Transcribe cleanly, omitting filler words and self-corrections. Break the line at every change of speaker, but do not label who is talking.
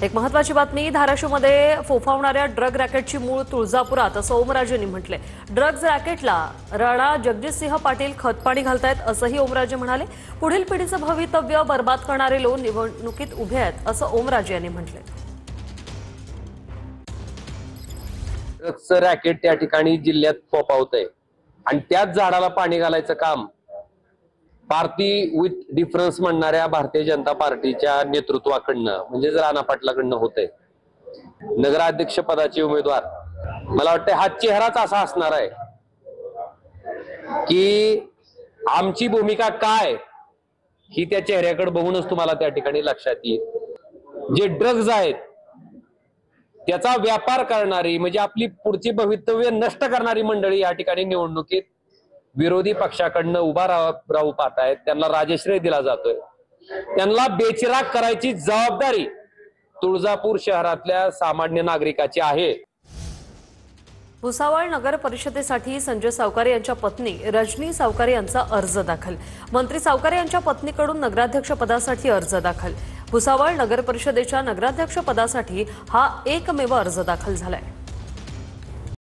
एक महत्त्वाची बातमी, धाराशिवमध्ये फोफावणाऱ्या ड्रग रॅकेटची मूळ तुळजापुरात असं ओमराजेंनी म्हटले। ड्रग्ज रॅकेटला राणा जगजितसिंह पाटील खतपाणी घालतायत असंही ओमराजे म्हणाले। पुढील पिढीचं भवितव्य बर्बाद करणारे लोक निवडणुकीत उभे आहेत असं ओमराजे यांनी म्हटले।
ड्रग्ज रॅकेट त्या ठिकाणी जिल्ह्यात फोफावतंय आणि त्याच झाडाला पाणी घालायचं काम पार्टी विथ डिफरन्स म्हणणाऱ्या भारतीय जनता पार्टीच्या नेतृत्वाकडनं म्हणजे राणा पाटलाकडनं होतंय। नगराध्यक्ष पदाचे उमेदवार, मला वाटतं हा चेहराच असा असणार आहे की आमची भूमिका काय ही त्या चेहऱ्याकडे बघूनच तुम्हाला त्या ठिकाणी लक्षात येईल। जे ड्रग्ज आहेत त्याचा व्यापार करणारी म्हणजे आपली पुढची भवितव्य नष्ट करणारी मंडळी या ठिकाणी निवडणुकीत विरोधी पक्षाकडनं उभा राहू पाहतायत, त्यांना राजश्रय दिला जातोय। त्यांना बेचिराग करायची जबाबदारी तुळजापूर शहरातल्या सामान्य नागरिकाची आहे।
भुसावळ नगर परिषदेसाठी संजय सावकारे यांच्या पत्नी रजनी सावकारे यांचा अर्ज दाखल। मंत्री सावकारे यांच्या पत्नीकडून नगराध्यक्ष पदासाठी अर्ज दाखल। भुसावळ नगर परिषदेच्या नगराध्यक्ष पदासाठी हा एकमेव अर्ज दाखल झालाय।